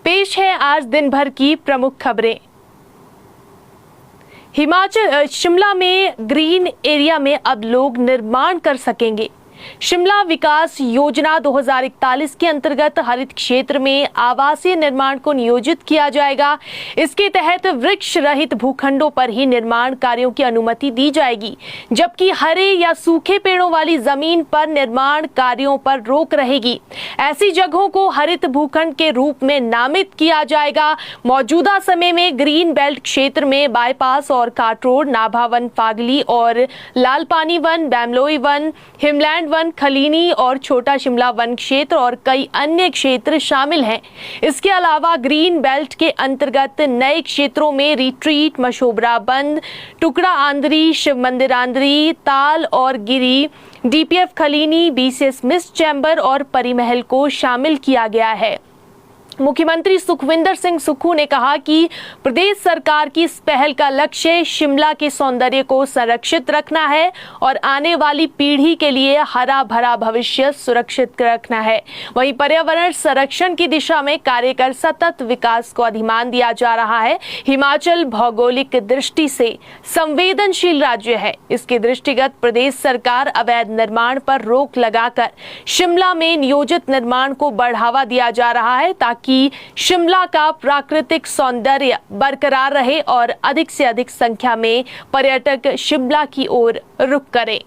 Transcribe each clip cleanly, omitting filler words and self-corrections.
पेश है आज दिन भर की प्रमुख खबरें। हिमाचल शिमला में ग्रीन एरिया में अब लोग निर्माण कर सकेंगे। शिमला विकास योजना 2041 के अंतर्गत हरित क्षेत्र में आवासीय निर्माण को नियोजित किया जाएगा। इसके तहत वृक्ष रहित भूखंडों पर ही निर्माण कार्यों की अनुमति दी जाएगी, जबकि हरे या सूखे पेड़ों वाली जमीन पर निर्माण कार्यों पर रोक रहेगी। ऐसी जगहों को हरित भूखंड के रूप में नामित किया जाएगा। मौजूदा समय में ग्रीन बेल्ट क्षेत्र में बाईपास और काटरोड, नाभा वन, फागली और लालपानी वन, बैमलोई वन, हिमलैंड वन, खलीनी और छोटा शिमला वन क्षेत्र और कई अन्य क्षेत्र शामिल हैं। इसके अलावा ग्रीन बेल्ट के अंतर्गत नए क्षेत्रों में रिट्रीट, मशोबरा बंद, टुकड़ा आंद्री, शिव मंदिर आंद्री, ताल और गिरी, DPF Khalini, BCS mist chamber और परिमहल को शामिल किया गया है। मुख्यमंत्री सुखविंदर सिंह सुक्खू ने कहा कि प्रदेश सरकार की इस पहल का लक्ष्य शिमला के सौंदर्य को संरक्षित रखना है और आने वाली पीढ़ी के लिए हरा भरा भविष्य सुरक्षित रखना है। वहीं पर्यावरण संरक्षण की दिशा में कार्य कर सतत विकास को अधिमान दिया जा रहा है। हिमाचल भौगोलिक दृष्टि से संवेदनशील राज्य है। इसके दृष्टिगत प्रदेश सरकार अवैध निर्माण पर रोक लगाकर शिमला में नियोजित निर्माण को बढ़ावा दिया जा रहा है, ताकि शिमला का प्राकृतिक सौंदर्य बरकरार रहे और अधिक से अधिक संख्या में पर्यटक शिमला की ओर रुख करें।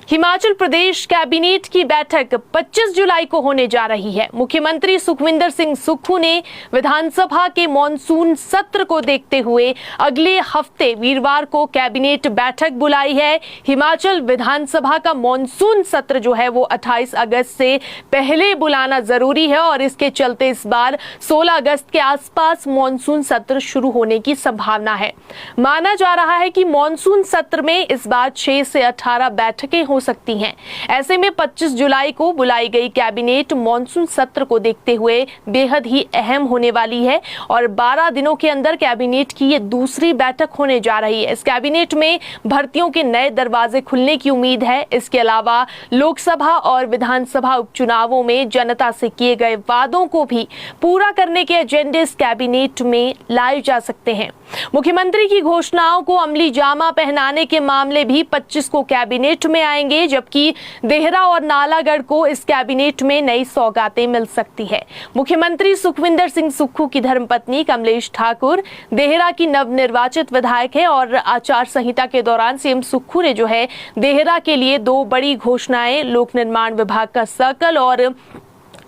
हिमाचल प्रदेश कैबिनेट की बैठक 25 जुलाई को होने जा रही है। मुख्यमंत्री सुखविंदर सिंह सुक्खू ने विधानसभा के मॉनसून सत्र को देखते हुए अगले हफ्ते वीरवार को कैबिनेट बैठक बुलाई है। हिमाचल विधानसभा का मॉनसून सत्र जो है वो 28 अगस्त से पहले बुलाना जरूरी है और इसके चलते इस बार 16 अगस्त के आसपास मॉनसून सत्र शुरू होने की संभावना है। माना जा रहा है कि मॉनसून सत्र में इस बार 6 से 18 बैठकें हो सकती हैं। ऐसे में 25 जुलाई को बुलाई गई कैबिनेट मॉनसून सत्र को देखते हुए बेहद ही अहम होने वाली है और 12 दिनों के अंदर कैबिनेट की ये दूसरी बैठक होने जा रही है। इस कैबिनेट में भर्तियों के नए दरवाजे खुलने की उम्मीद है। इसके अलावा लोकसभा और विधानसभा उपचुनावों में जनता से किए गए वादों को भी पूरा करने के एजेंडे इस कैबिनेट में लाए जा सकते हैं। मुख्यमंत्री की घोषणाओं को अमली जामा पहनाने के मामले भी 25 को कैबिनेट में आएंगे, जबकि देहरा और नालागढ़ को इस कैबिनेट में नई सौगातें मिल सकती है। मुख्यमंत्री सुखविंदर सिंह सुक्खू की धर्मपत्नी कमलेश ठाकुर देहरा की नवनिर्वाचित विधायक है और आचार संहिता के दौरान सीएम सुक्खू ने जो है देहरा के लिए 2 बड़ी घोषणाएं, लोक निर्माण विभाग का सर्कल और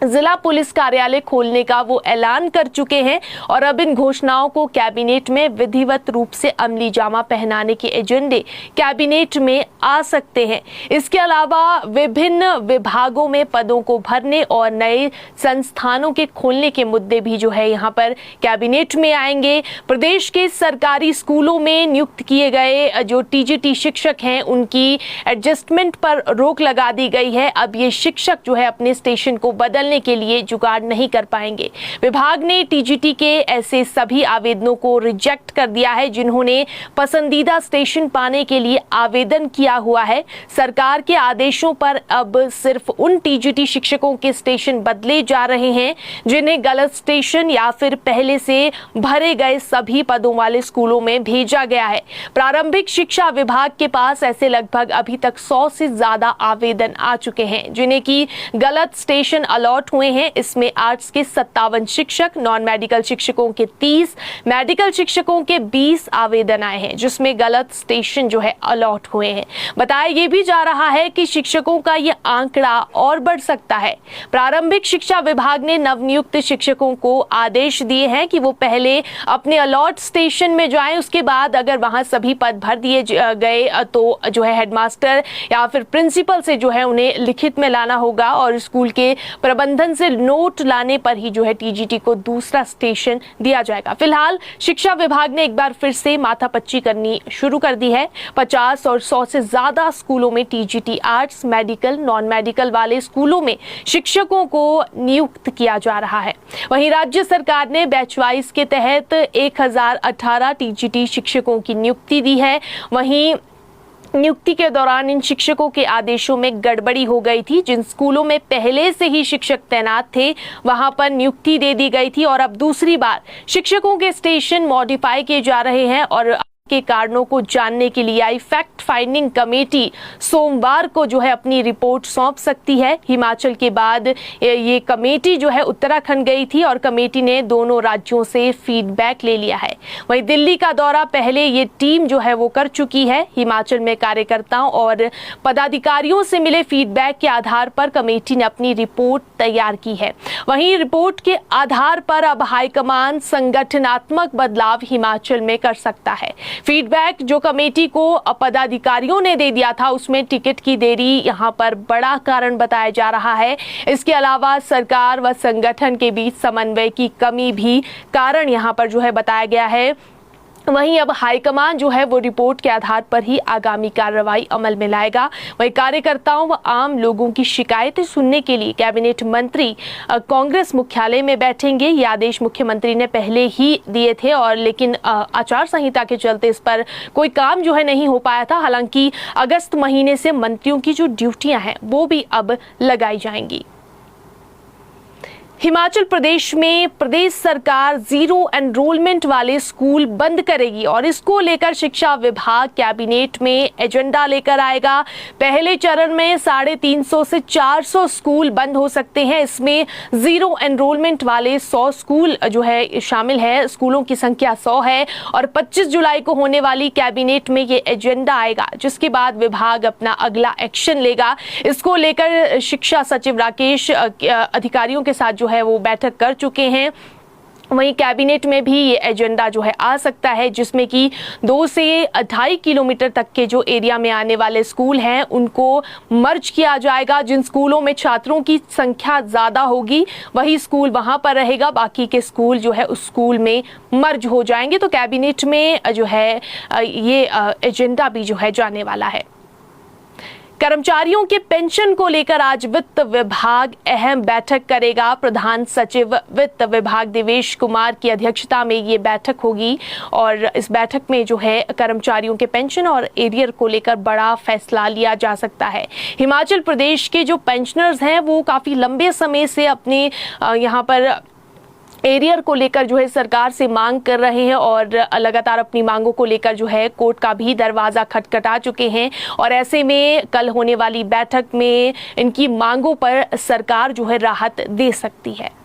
जिला पुलिस कार्यालय खोलने का वो ऐलान कर चुके हैं और अब इन घोषणाओं को कैबिनेट में विधिवत रूप से अमली जामा पहनाने के एजेंडे कैबिनेट में आ सकते हैं। इसके अलावा विभिन्न विभागों में पदों को भरने और नए संस्थानों के खोलने के मुद्दे भी जो है यहाँ पर कैबिनेट में आएंगे। प्रदेश के सरकारी स्कूलों में नियुक्त किए गए जो टीजीटी शिक्षक हैं उनकी एडजस्टमेंट पर रोक लगा दी गई है। अब ये शिक्षक जो है अपने स्टेशन को बदल के लिए जुगाड़ नहीं कर पाएंगे। विभाग ने टीजीटी के ऐसे सभी आवेदनों को रिजेक्ट कर दिया है जिन्होंने पसंदीदा स्टेशन पाने के लिए आवेदन किया हुआ है। सरकार के आदेशों पर अब सिर्फ उन टीजीटी शिक्षकों के स्टेशन बदले जा रहे हैं जिन्हें गलत स्टेशन या फिर पहले से भरे गए सभी पदों वाले स्कूलों में भेजा गया है। प्रारंभिक शिक्षा विभाग के पास ऐसे लगभग अभी तक 100 से ज्यादा आवेदन आ चुके हैं जिन्हें की गलत स्टेशन अलॉट हुए हैं। इसमें आर्ट्स के 57 शिक्षक, नॉन मेडिकल शिक्षकों के 30, मेडिकल शिक्षकों के 20 आवेदन आए हैं जिसमें गलत स्टेशन जो है अलॉट हुए हैं। बताया यह भी जा रहा है कि शिक्षकों का यह आंकड़ा और बढ़ सकता है। प्रारंभिक शिक्षा विभाग ने नवनियुक्त शिक्षकों को आदेश दिए हैं कि वो पहले अपने अलॉट स्टेशन में जाएं, उसके बाद अगर वहां सभी पद भर दिए गए तो जो है हेडमास्टर या फिर प्रिंसिपल से जो है उन्हें लिखित में लाना होगा और स्कूल के प्रबंधन से नोट लाने पर ही जो है टीजीटी को दूसरा स्टेशन दिया जाएगा। फिलहाल शिक्षा विभाग ने एक बार फिर से माथापच्ची करनी शुरू कर दी है। 50 और 100 से ज्यादा स्कूलों में TGT arts, medical, non medical वाले स्कूलों में शिक्षकों को नियुक्त किया जा रहा है। वहीं राज्य सरकार ने बैच वाइज के तहत 1018 टीजीटी शिक्षकों की नियुक्ति दी है। वहीं नियुक्ति के दौरान इन शिक्षकों के आदेशों में गड़बड़ी हो गई थी। जिन स्कूलों में पहले से ही शिक्षक तैनात थे वहां पर नियुक्ति दे दी गई थी और अब दूसरी बार शिक्षकों के स्टेशन मॉडिफाई किए जा रहे हैं और के कारणों को जानने के लिए आई फैक्ट फाइंडिंग कमेटी सोमवार को जो है अपनी रिपोर्ट सौंप सकती है। हिमाचल के बाद ये कमेटी जो है उत्तराखंड गई थी और कमेटी ने दोनों राज्यों से फीडबैक ले लिया है। वहीं दिल्ली का दौरा पहले ये टीम जो है वो कर चुकी है। हिमाचल में कार्यकर्ताओं और पदाधिकारियों से मिले फीडबैक के आधार पर कमेटी ने अपनी रिपोर्ट तैयार की है। वहीं रिपोर्ट के आधार पर अब हाईकमान संगठनात्मक बदलाव हिमाचल में कर सकता है। फीडबैक जो कमेटी को पदाधिकारियों ने दे दिया था उसमें टिकट की देरी यहां पर बड़ा कारण बताया जा रहा है। इसके अलावा सरकार व संगठन के बीच समन्वय की कमी भी कारण यहां पर जो है बताया गया है। वहीं अब हाईकमान जो है वो रिपोर्ट के आधार पर ही आगामी कार्रवाई अमल में लाएगा। वहीं कार्यकर्ताओं व आम लोगों की शिकायतें सुनने के लिए कैबिनेट मंत्री कांग्रेस मुख्यालय में बैठेंगे। ये आदेश मुख्यमंत्री ने पहले ही दिए थे और लेकिन आचार संहिता के चलते इस पर कोई काम जो है नहीं हो पाया था। हालांकि अगस्त महीने से मंत्रियों की जो ड्यूटियां हैं वो भी अब लगाई जाएंगी। हिमाचल प्रदेश में प्रदेश सरकार जीरो एनरोलमेंट वाले स्कूल बंद करेगी और इसको लेकर शिक्षा विभाग कैबिनेट में एजेंडा लेकर आएगा। पहले चरण में 350 से 400 स्कूल बंद हो सकते हैं। इसमें जीरो एनरोलमेंट वाले 100 स्कूल जो है शामिल है। स्कूलों की संख्या 100 है और 25 जुलाई को होने वाली कैबिनेट में ये एजेंडा आएगा, जिसके बाद विभाग अपना अगला एक्शन लेगा। इसको लेकर शिक्षा सचिव राकेश अधिकारियों के साथ जो है वो बैठक कर चुके हैं। वहीं कैबिनेट में भी ये एजेंडा जो है आ सकता है, जिसमें कि 2 से 2.5 किलोमीटर तक के जो एरिया में आने वाले स्कूल हैं उनको मर्ज किया जाएगा। जिन स्कूलों में छात्रों की संख्या ज़्यादा होगी वही स्कूल वहां पर रहेगा, बाकी के स्कूल जो है उस स्कूल में मर्ज हो जाएंगे। तो कैबिनेट में जो है ये एजेंडा भी जो है जाने वाला है। कर्मचारियों के पेंशन को लेकर आज वित्त विभाग अहम बैठक करेगा। प्रधान सचिव वित्त विभाग देवेश कुमार की अध्यक्षता में ये बैठक होगी और इस बैठक में जो है कर्मचारियों के पेंशन और एरियर को लेकर बड़ा फैसला लिया जा सकता है। हिमाचल प्रदेश के जो पेंशनर्स हैं वो काफ़ी लंबे समय से अपने यहाँ पर एरियर को लेकर जो है सरकार से मांग कर रहे हैं और लगातार अपनी मांगों को लेकर जो है कोर्ट का भी दरवाजा खटखटा चुके हैं और ऐसे में कल होने वाली बैठक में इनकी मांगों पर सरकार जो है राहत दे सकती है।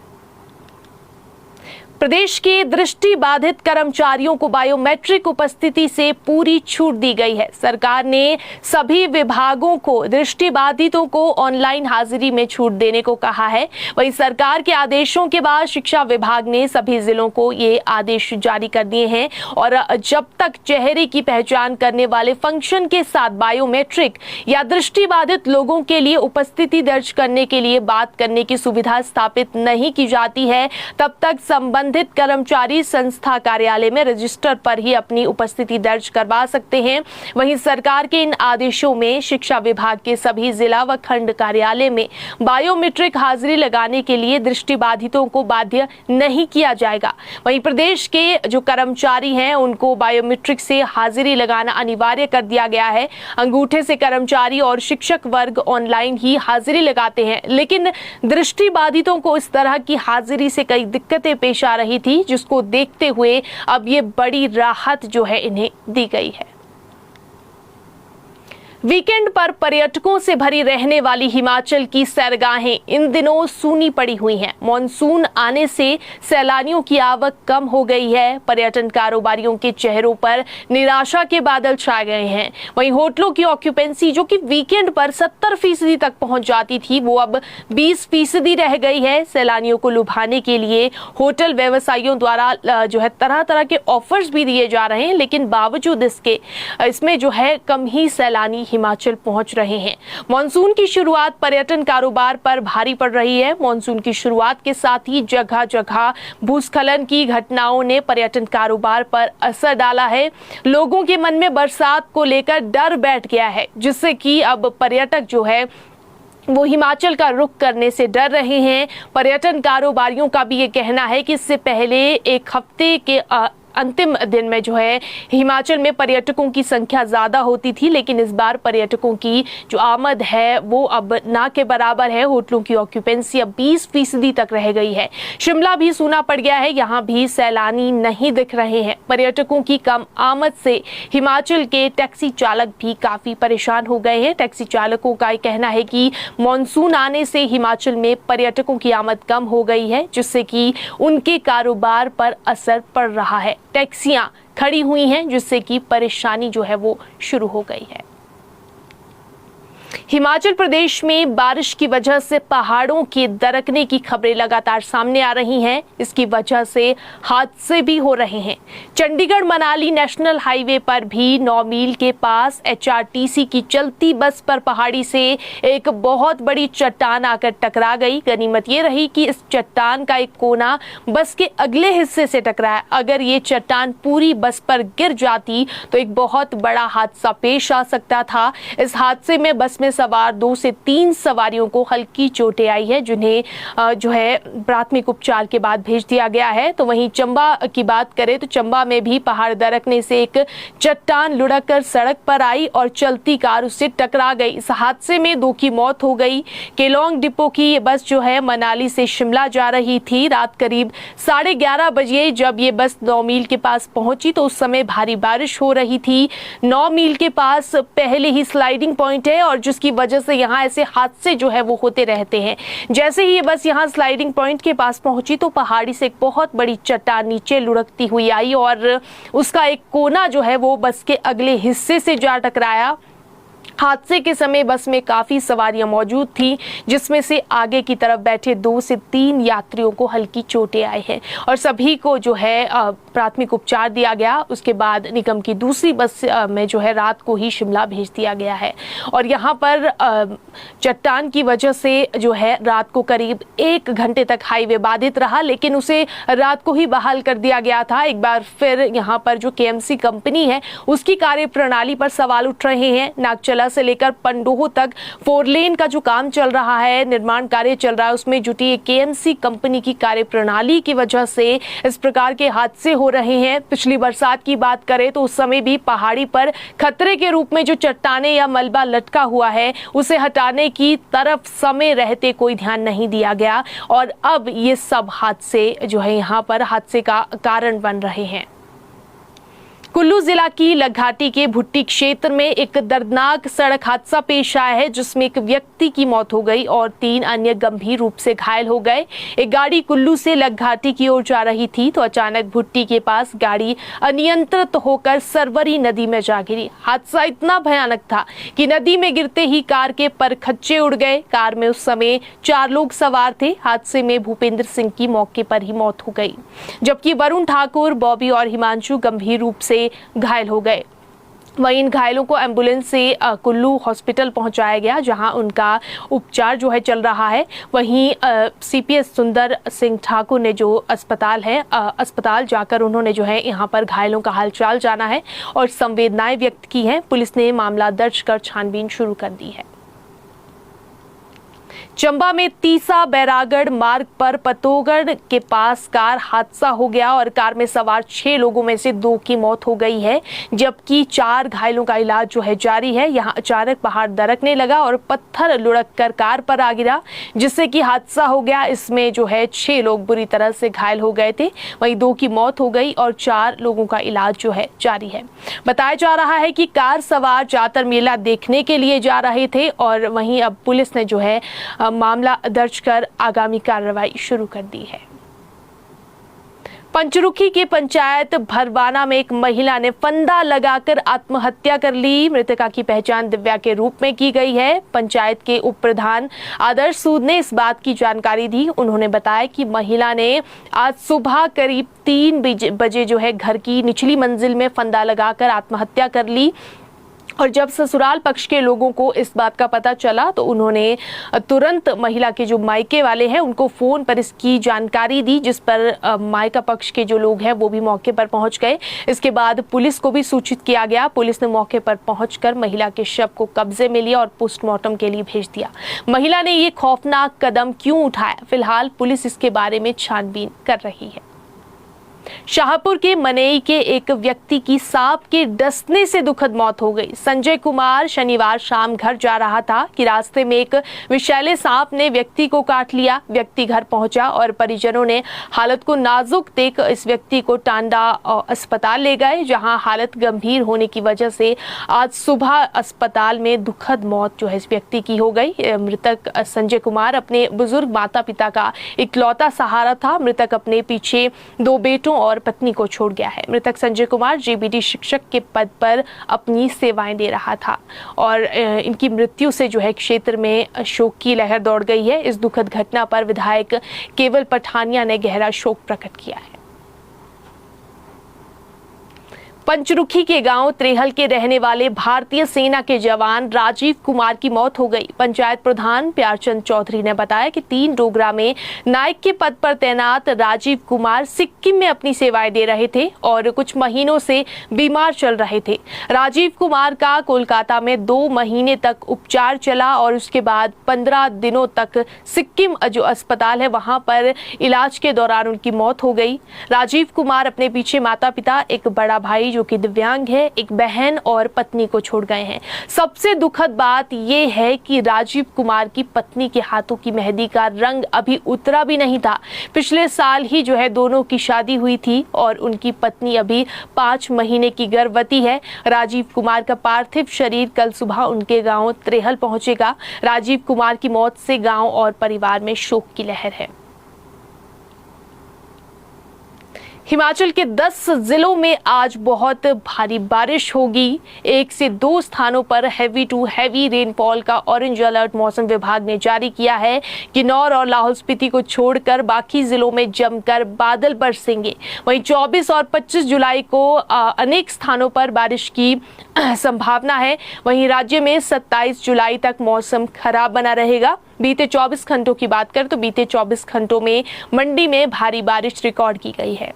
प्रदेश के दृष्टि बाधित कर्मचारियों को बायोमेट्रिक उपस्थिति से पूरी छूट दी गई है। सरकार ने सभी विभागों को दृष्टि बाधितों को ऑनलाइन हाजिरी में छूट देने को कहा है। वहीं सरकार के आदेशों के बाद शिक्षा विभाग ने सभी जिलों को ये आदेश जारी कर दिए हैं और जब तक चेहरे की पहचान करने वाले फंक्शन के साथ बायोमेट्रिक या दृष्टि बाधित लोगों के लिए उपस्थिति दर्ज करने के लिए बात करने की सुविधा स्थापित नहीं की जाती है, तब तक संबंधित कर्मचारी संस्था कार्यालय में रजिस्टर पर ही अपनी उपस्थिति दर्ज करवा सकते हैं। वहीं सरकार के इन आदेशों में शिक्षा विभाग के सभी जिला व खंड कार्यालय में बायोमेट्रिक हाजिरी लगाने के लिए दृष्टिबाधितों को बाध्य नहीं किया जाएगा। वहीं प्रदेश के जो कर्मचारी हैं उनको बायोमेट्रिक से हाजिरी लगाना अनिवार्य कर दिया गया है। अंगूठे से कर्मचारी और शिक्षक वर्ग ऑनलाइन ही हाजिरी लगाते हैं, लेकिन दृष्टिबाधितों को इस तरह की हाजिरी से कई दिक्कतें पेश आ रही थी, जिसको देखते हुए अब ये बड़ी राहत जो है इन्हें दी गई है। वीकेंड पर पर्यटकों से भरी रहने वाली हिमाचल की सैरगाहें इन दिनों सूनी पड़ी हुई हैं। मॉनसून आने से सैलानियों की आवक कम हो गई है। पर्यटन कारोबारियों के चेहरों पर निराशा के बादल छा गए हैं। वहीं होटलों की ऑक्यूपेंसी जो कि वीकेंड पर 70% तक पहुंच जाती थी, वो अब 20% रह गई है। सैलानियों को लुभाने के लिए होटल व्यवसायियों द्वारा जो है तरह तरह के ऑफर्स भी दिए जा रहे हैं, लेकिन बावजूद इसके इसमें जो है कम ही सैलानी हिमाचल पहुंच रहे हैं। मॉनसून की शुरुआत पर्यटन कारोबार पर भारी पड़ रही है। मॉनसून की शुरुआत के साथ ही जगह जगह भूस्खलन की घटनाओं ने पर्यटन कारोबार पर असर डाला है। लोगों के मन में बरसात को लेकर डर बैठ गया है, जिससे कि अब पर्यटक जो है वो हिमाचल का रुख करने से डर रहे हैं। पर्यटन कारोबारियों का भी ये कहना है कि इससे पहले एक हफ्ते के अंतिम दिन में जो है हिमाचल में पर्यटकों की संख्या ज़्यादा होती थी, लेकिन इस बार पर्यटकों की जो आमद है वो अब ना के बराबर है। होटलों की ऑक्यूपेंसी अब 20% तक रह गई है। शिमला भी सूना पड़ गया है, यहाँ भी सैलानी नहीं दिख रहे हैं। पर्यटकों की कम आमद से हिमाचल के टैक्सी चालक भी काफ़ी परेशान हो गए हैं। टैक्सी चालकों का कहना है कि मॉनसून आने से हिमाचल में पर्यटकों की आमद कम हो गई है, जिससे कि उनके कारोबार पर असर पड़ रहा है। टैक्सियां खड़ी हुई हैं, जिससे कि परेशानी जो है वो शुरू हो गई है। हिमाचल प्रदेश में बारिश की वजह से पहाड़ों के दरकने की खबरें लगातार सामने आ रही हैं। इसकी वजह से हादसे भी हो रहे हैं। चंडीगढ़ मनाली नेशनल हाईवे पर भी 9 मील के पास HRTC की चलती बस पर पहाड़ी से एक बहुत बड़ी चट्टान आकर टकरा गई। गनीमत ये रही कि इस चट्टान का एक कोना बस के अगले हिस्से से टकराया। अगर ये चट्टान पूरी बस पर गिर जाती तो एक बहुत बड़ा हादसा पेश आ सकता था। इस हादसे में बस में सवार 2 से 3 सवारियों को हल्की चोटें आई है, जिन्हें जो है प्राथमिक उपचार के बाद भेज दिया गया है। तो वहीं चंबा की बात करें तो चंबा में भी पहाड़ दरकने से एक चट्टान लुढ़क कर सड़क पर आई और चलती कार उससे टकरा गई। इस हादसे में 2 की मौत हो गई। केलोंग डिपो की ये बस जो है मनाली से शिमला जा रही थी। रात करीब 11:30 बजे जब ये बस 9 मील के पास पहुंची तो उस समय भारी बारिश हो रही थी। 9 मील के पास पहले ही स्लाइडिंग पॉइंट है और जिसकी वजह से यहाँ ऐसे हादसे जो है वो होते रहते हैं। जैसे ही ये बस यहाँ स्लाइडिंग पॉइंट के पास पहुंची तो पहाड़ी से एक बहुत बड़ी चट्टान नीचे लुढ़कती हुई आई और उसका एक कोना जो है वो बस के अगले हिस्से से जा टकराया। हादसे के समय बस में काफ़ी सवारियां मौजूद थीं, जिसमें से आगे की तरफ बैठे 2 से 3 यात्रियों को हल्की चोटें आई हैं और सभी को जो है प्राथमिक उपचार दिया गया। उसके बाद निगम की दूसरी बस में जो है रात को ही शिमला भेज दिया गया है। और यहाँ पर चट्टान की वजह से जो है रात को करीब 1 घंटे तक हाईवे बाधित रहा, लेकिन उसे रात को ही बहाल कर दिया गया था। एक बार फिर यहाँ पर जो KMC कंपनी है उसकी कार्यप्रणाली पर सवाल उठ रहे हैं। नागचला से लेकर पंडोह तक 4 लेन का जो काम चल रहा है, निर्माण कार्य चल रहा है, उसमें जुटी KMC कंपनी की कार्यप्रणाली की वजह से इस प्रकार के हादसे हो रहे हैं। पिछली बरसात की बात करें तो उस समय भी पहाड़ी पर खतरे के रूप में जो चट्टानें या मलबा लटका हुआ है उसे हटाने की तरफ समय रहते कोई ध्यान नहीं दिया गया और अब ये सब हादसे जो है यहाँ पर हादसे का कारण बन रहे हैं। कुल्लू जिला की लघाटी के भुट्टी क्षेत्र में एक दर्दनाक सड़क हादसा पेश आया है, जिसमें एक व्यक्ति की मौत हो गई और 3 अन्य गंभीर रूप से घायल हो गए। एक गाड़ी कुल्लू से लघाटी की ओर जा रही थी तो अचानक भुट्टी के पास गाड़ी अनियंत्रित होकर सरवरी नदी में जा गिरी। हादसा इतना भयानक था कि नदी में गिरते ही कार के परखच्चे उड़ गए। कार में उस समय 4 लोग सवार थे। हादसे में भूपेंद्र सिंह की मौके पर ही मौत हो गई, जबकि वरुण ठाकुर, बॉबी और हिमांशु गंभीर रूप से घायल हो गए। वहीं इन घायलों को एम्बुलेंस से कुल्लू हॉस्पिटल पहुंचाया गया, जहां उनका उपचार जो है चल रहा है। वहीं CPS सुंदर सिंह ठाकुर ने जो अस्पताल जाकर उन्होंने जो है यहां पर घायलों का हालचाल जाना है और संवेदनाएं व्यक्त की हैं। पुलिस ने मामला दर्ज कर छानबीन शुरू कर दी है। चंबा में तीसा बैरागढ़ मार्ग पर पतोगढ़ के पास कार हादसा हो गया और कार में सवार 6 लोगों में से 2 की मौत हो गई है, जबकि 4 घायलों का इलाज जो है जारी है। यहां अचानक पहाड़ दरकने लगा और पत्थर लुढ़क कर कार पर आ गिरा, जिससे कि हादसा हो गया। इसमें जो है 6 लोग बुरी तरह से घायल हो गए थे। वहीं 2 की मौत हो गई और 4 लोगों का इलाज जो है जारी है। बताया जा रहा है कि कार सवार जातर मेला देखने के लिए जा रहे थे और वहीं अब पुलिस ने जो है मामला दर्ज कर आगामी कार्रवाई शुरू कर दी है। पंचरुखी के पंचायत भरवाना में एक महिला ने फंदा लगाकर आत्महत्या कर ली। मृतका की पहचान दिव्या के रूप में की गई है। पंचायत के उप प्रधान आदर्श सूद ने इस बात की जानकारी दी। उन्होंने बताया कि महिला ने आज सुबह करीब 3 बजे जो है घर की निचली मंजिल में फंदा लगाकर आत्महत्या कर ली और जब ससुराल पक्ष के लोगों को इस बात का पता चला तो उन्होंने तुरंत महिला के जो मायके वाले हैं उनको फ़ोन पर इसकी जानकारी दी, जिस पर मायका पक्ष के जो लोग हैं वो भी मौके पर पहुंच गए। इसके बाद पुलिस को भी सूचित किया गया। पुलिस ने मौके पर पहुंचकर महिला के शव को कब्जे में लिया और पोस्टमार्टम के लिए भेज दिया। महिला ने ये खौफनाक कदम क्यों उठाया, फिलहाल पुलिस इसके बारे में छानबीन कर रही है। शाहपुर के मनई के एक व्यक्ति की सांप के डसने से दुखद मौत हो गई। संजय कुमार शनिवार शाम घर जा रहा था कि रास्ते में एक विषैले सांप ने व्यक्ति को काट लिया। व्यक्ति घर पहुंचा और परिजनों ने हालत को नाजुक देख इस व्यक्ति को टांडा अस्पताल ले गए, जहां हालत गंभीर होने की वजह से आज सुबह अस्पताल में दुखद मौत जो है इस व्यक्ति की हो गई। मृतक संजय कुमार अपने बुजुर्ग माता पिता का इकलौता सहारा था। मृतक अपने पीछे 2 बेटों और पत्नी को छोड़ गया है। मृतक संजय कुमार जेबीटी शिक्षक के पद पर अपनी सेवाएं दे रहा था और इनकी मृत्यु से जो है क्षेत्र में शोक की लहर दौड़ गई है। इस दुखद घटना पर विधायक केवल पठानिया ने गहरा शोक प्रकट किया है। पंचरुखी के गांव त्रेहल के रहने वाले भारतीय सेना के जवान राजीव कुमार की मौत हो गई। पंचायत प्रधान प्यारचंद चौधरी ने बताया कि 3 डोगरा में नायक के पद पर तैनात राजीव कुमार सिक्किम में अपनी सेवाएं दे रहे थे और कुछ महीनों से बीमार चल रहे थे। राजीव कुमार का कोलकाता में 2 महीने तक उपचार चला और उसके बाद 15 दिनों तक सिक्किम जो अस्पताल है वहां पर इलाज के दौरान उनकी मौत हो गई। राजीव कुमार अपने पीछे माता पिता, एक बड़ा भाई जो कि दिव्यांग है, एक बहन और पत्नी को छोड़ गए हैं। सबसे दुखद बात यह है कि राजीव कुमार की पत्नी के हाथों की मेहंदी का रंग अभी उतरा भी नहीं था। पिछले साल ही जो है दोनों की शादी हुई थी और उनकी पत्नी अभी 5 महीने की गर्भवती है। राजीव कुमार का पार्थिव शरीर कल सुबह उनके गांव त्रेहल पहुंचेगा। राजीव कुमार की मौत से गांव और परिवार में शोक की लहर है। हिमाचल के 10 जिलों में आज बहुत भारी बारिश होगी। 1 से 2 स्थानों पर हैवी टू हैवी रेनफॉल का ऑरेंज अलर्ट मौसम विभाग ने जारी किया है। किन्नौर और लाहौल स्पीति को छोड़कर बाकी जिलों में जमकर बादल बरसेंगे। वहीं 24 और 25 जुलाई को अनेक स्थानों पर बारिश की संभावना है। वहीं राज्य में 27 जुलाई तक मौसम खराब बना रहेगा। बीते 24 घंटों की बात करें तो बीते 24 घंटों में मंडी में भारी बारिश रिकॉर्ड की गई है।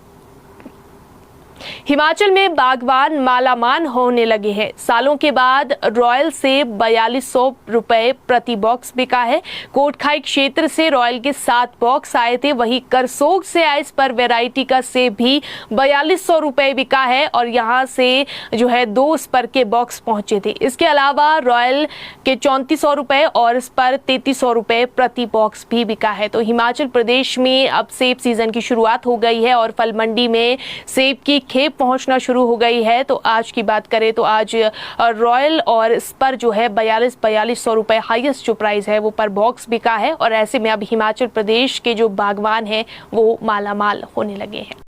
हिमाचल में बागवान मालामाल होने लगे हैं। सालों के बाद रॉयल सेब 4200 रुपए प्रति बॉक्स बिका है। कोटखाई क्षेत्र से रॉयल के 7 बॉक्स आए थे। वहीं करसोग से आए इस पर वैरायटी का सेब भी 4200 रुपए बिका है और यहां से जो है 2 स्पर के बॉक्स पहुंचे थे। इसके अलावा रॉयल के 3400 रुपए और इस पर 3300 रुपए प्रति बॉक्स भी बिका है। तो हिमाचल प्रदेश में अब सेब सीजन की शुरुआत हो गई है और फल मंडी में सेब की खेप पहुंचना शुरू हो गई है। तो आज की बात करें तो आज रॉयल और इस पर जो है 4200 रुपए हाईएस्ट जो प्राइस है वो पर बॉक्स बिका है और ऐसे में अब हिमाचल प्रदेश के जो बागवान हैं वो मालामाल होने लगे हैं।